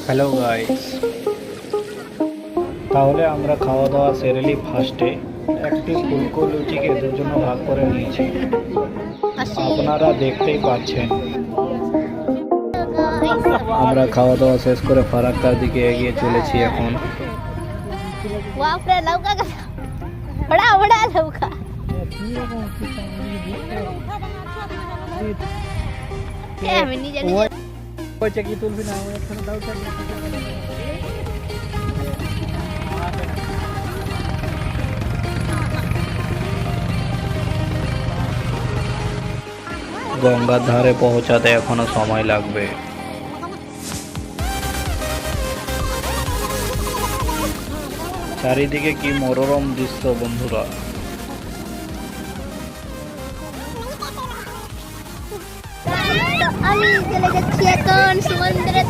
Hello guys, তাহলে আমরা খাওয়া দাওয়া সেরেলি ফার্স্টে একটি ফুলকো লুচিকে দুজন্য ভাগ করে নিয়েছি। আপনারা দেখতেই পাচ্ছেন আমরা খাওয়া দাওয়া শেষ করে ফারাক্কার দিকে এগিয়ে চলেছি। এখন लौका का बड़ा बड़ा लौका मैं नहीं जानी গঙ্গার ধারে পৌঁছাতে এখনো সময় লাগবে। চারিদিকে কি মনোরম দৃশ্য বন্ধুরা। আমি চলে যাচ্ছি এখন সমুদ্রে।